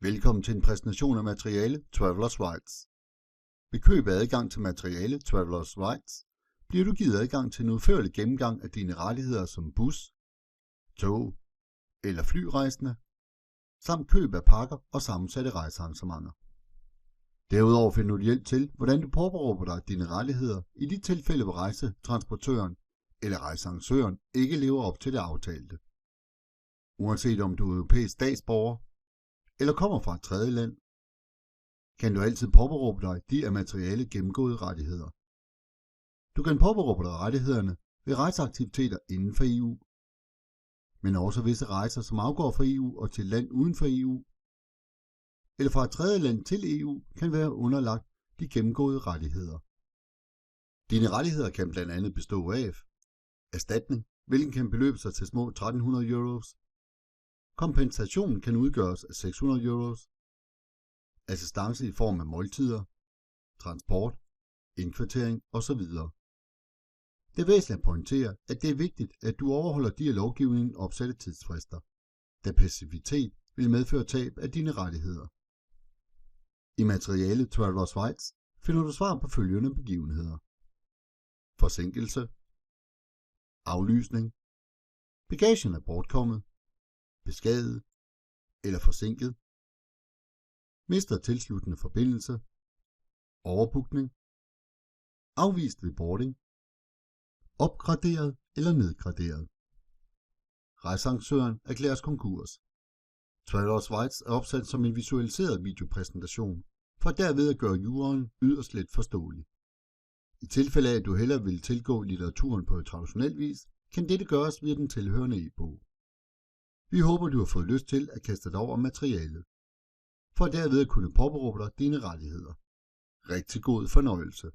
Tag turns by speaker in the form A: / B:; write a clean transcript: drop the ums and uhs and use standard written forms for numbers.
A: Velkommen til en præsentation af materiale Travelers Rights. Ved køb af adgang til materiale Travelers Rights bliver du givet adgang til en udførlig gennemgang af dine rettigheder som bus, tog eller flyrejsende, samt køb af pakker og sammensatte rejsearrangementer. Derudover finder du hjælp til, hvordan du påberåber dig dine rettigheder i de tilfælde, hvor rejsetransportøren eller rejsearrangøren ikke lever op til det aftalte. Uanset om du er europæisk statsborger eller kommer fra et tredje land, kan du altid påberåbe dig de af materiale gennemgåede rettigheder. Du kan påberåbe dig rettighederne ved rejseaktiviteter inden for EU, men også visse rejser, som afgår fra EU og til land uden for EU, eller fra et tredje land til EU, kan være underlagt de gennemgåede rettigheder. Dine rettigheder kan blandt andet bestå af erstatning, hvilken kan beløbe sig til små 1300 euros. Kompensationen kan udgøres af 600 euros. Assistance i form af måltider, transport, indkvartering osv. Det er væsentligt at pointere, at det er vigtigt, at du overholder de af lovgivningen opsatte tidsfrister, da passivitet vil medføre tab af dine rettigheder. I materialet Travelers Rights finder du svar på følgende begivenheder: forsinkelse, aflysning, bagagen er bortkommet, beskadiget eller forsinket, mister tilsluttende forbindelse, overbookning, afvist ved boarding, opgraderet eller nedgraderet. Rejsearrangøren erklæres konkurs. Travelers Rights er opsat som en visualiseret videopræsentation, for derved at gøre juraen yderst let forståelig. I tilfælde af, at du hellere vil tilgå litteraturen på traditionel vis, kan dette gøres via den tilhørende e-bog. Vi håber, du har fået lyst til at kaste dig over materialet, for derved at kunne påberåbe dig dine rettigheder. Rigtig god fornøjelse.